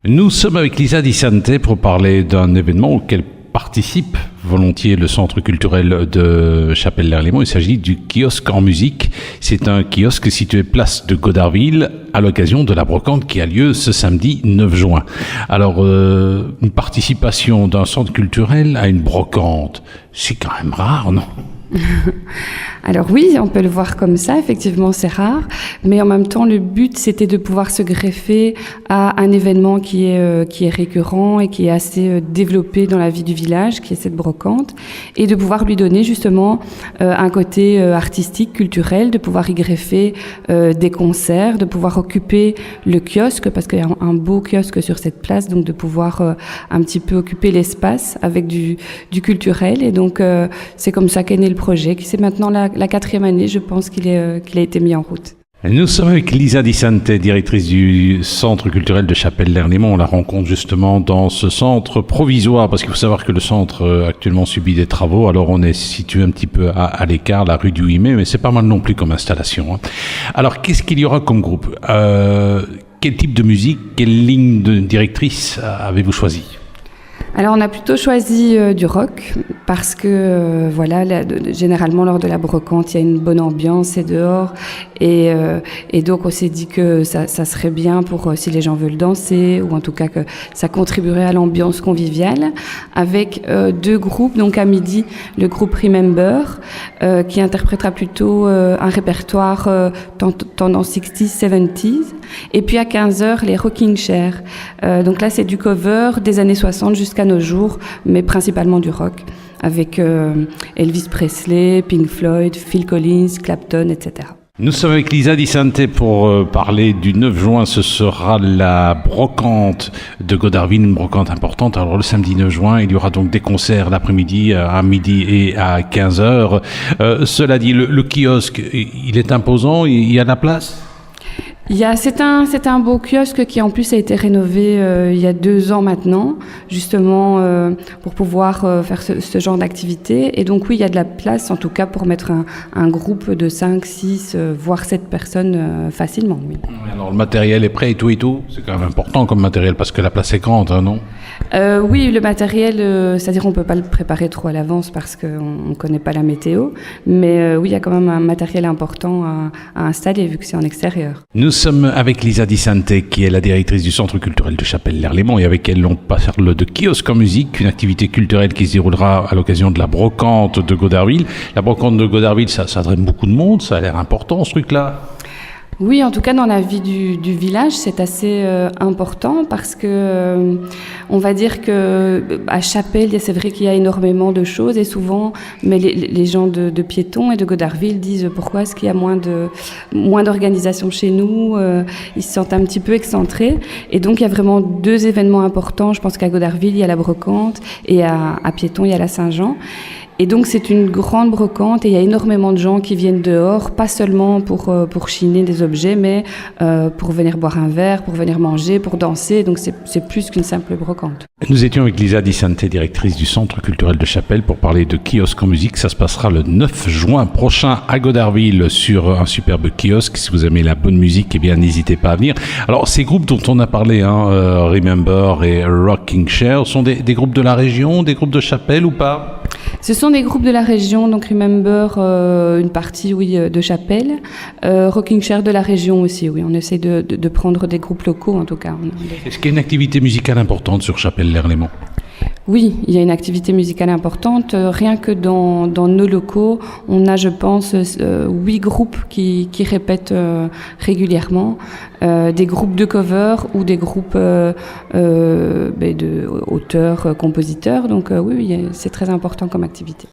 Nous sommes avec Lisa Di Sante pour parler d'un événement auquel participe volontiers le Centre culturel de Chapelle-l'Erlémont. Il s'agit du kiosque en musique. C'est un kiosque situé place de Godarville à l'occasion de la brocante qui a lieu ce samedi 9 juin. Alors, une participation d'un centre culturel à une brocante, c'est quand même rare, non ? Alors oui, on peut le voir comme ça, effectivement c'est rare, mais en même temps le but c'était de pouvoir se greffer à un événement qui est récurrent et qui est assez développé dans la vie du village, qui est cette brocante, et de pouvoir lui donner justement un côté artistique, culturel, de pouvoir y greffer des concerts, de pouvoir occuper le kiosque, parce qu'il y a un beau kiosque sur cette place, donc de pouvoir un petit peu occuper l'espace avec du culturel, et donc c'est comme ça qu'est né le projet, qui c'est maintenant la 4e année, je pense qu'il a été mis en route. Nous sommes avec Lisa Di Sante, directrice du Centre culturel de Chapelle-l'Erlémont. On la rencontre justement dans ce centre provisoire, parce qu'il faut savoir que le centre actuellement subit des travaux. Alors on est situé un petit peu à l'écart, la rue du 8 mai, mais c'est pas mal non plus comme installation. Alors qu'est-ce qu'il y aura comme groupe ? Quel type de musique, quelle ligne de directrice avez-vous choisi ? Alors on a plutôt choisi du rock parce que généralement lors de la brocante il y a une bonne ambiance, c'est dehors et donc on s'est dit que ça serait bien pour si les gens veulent danser, ou en tout cas que ça contribuerait à l'ambiance conviviale, avec deux groupes. Donc à midi le groupe Remember qui interprétera plutôt un répertoire tendance 60s, 70s, et puis à 15h les Rocking Chair. Donc là c'est du cover des années 60 jusqu'à nos jours, mais principalement du rock, avec Elvis Presley, Pink Floyd, Phil Collins, Clapton, etc. Nous sommes avec Lisa Di Sante pour parler du 9 juin. Ce sera la brocante de Godarville, une brocante importante. Alors le samedi 9 juin, il y aura donc des concerts l'après-midi, à midi et à 15h. Cela dit, le kiosque, il est imposant, il y a de la place ? C'est un beau kiosque qui en plus a été rénové il y a 2 ans maintenant, justement pour pouvoir faire ce genre d'activité. Et donc oui, il y a de la place en tout cas pour mettre un groupe de 5, 6, voire 7 personnes facilement. Oui. Alors le matériel est prêt et tout, c'est quand même important comme matériel parce que la place est grande, hein, non ? Oui, le matériel, c'est-à-dire on ne peut pas le préparer trop à l'avance parce qu'on ne connaît pas la météo, mais oui, il y a quand même un matériel important à installer vu que c'est en extérieur. Nous sommes avec Lisa Di Sante, qui est la directrice du Centre culturel de Chapelle-l'Erlémont, et avec elle on parle de kiosque en musique, une activité culturelle qui se déroulera à l'occasion de la brocante de Godarville. La brocante de Godarville, ça draine beaucoup de monde, ça a l'air important ce truc-là. Oui, en tout cas dans la vie du village, c'est assez important parce que on va dire que à Chapelle, c'est vrai qu'il y a énormément de choses et souvent, mais les gens de Piéton et de Godarville disent pourquoi est-ce qu'il y a moins d'organisation chez nous, ils se sentent un petit peu excentrés, et donc il y a vraiment 2 événements importants. Je pense qu'à Godarville il y a la brocante et à Piéton il y a la Saint-Jean. Et donc c'est une grande brocante et il y a énormément de gens qui viennent dehors, pas seulement pour chiner des objets, mais pour venir boire un verre, pour venir manger, pour danser. Donc c'est plus qu'une simple brocante. Nous étions avec Lisa Di Sante, directrice du Centre culturel de Chapelle, pour parler de kiosque en musique. Ça se passera le 9 juin prochain à Godarville sur un superbe kiosque. Si vous aimez la bonne musique, eh bien n'hésitez pas à venir. Alors ces groupes dont on a parlé, Remember et Rocking Chair, sont des groupes de la région, des groupes de Chapelle ou pas ? Ce sont des groupes de la région, donc Remember, une partie de Chapelle, Rocking Chair de la région aussi, oui. On essaie de prendre des groupes locaux en tout cas. Est-ce qu'il y a une activité musicale importante sur Chapelle-l'Erlémont ? Oui, il y a une activité musicale importante. Rien que dans nos locaux, on a, je pense, 8 groupes qui répètent régulièrement, des groupes de cover ou des groupes de auteurs, compositeurs. Donc oui, c'est très important comme activité.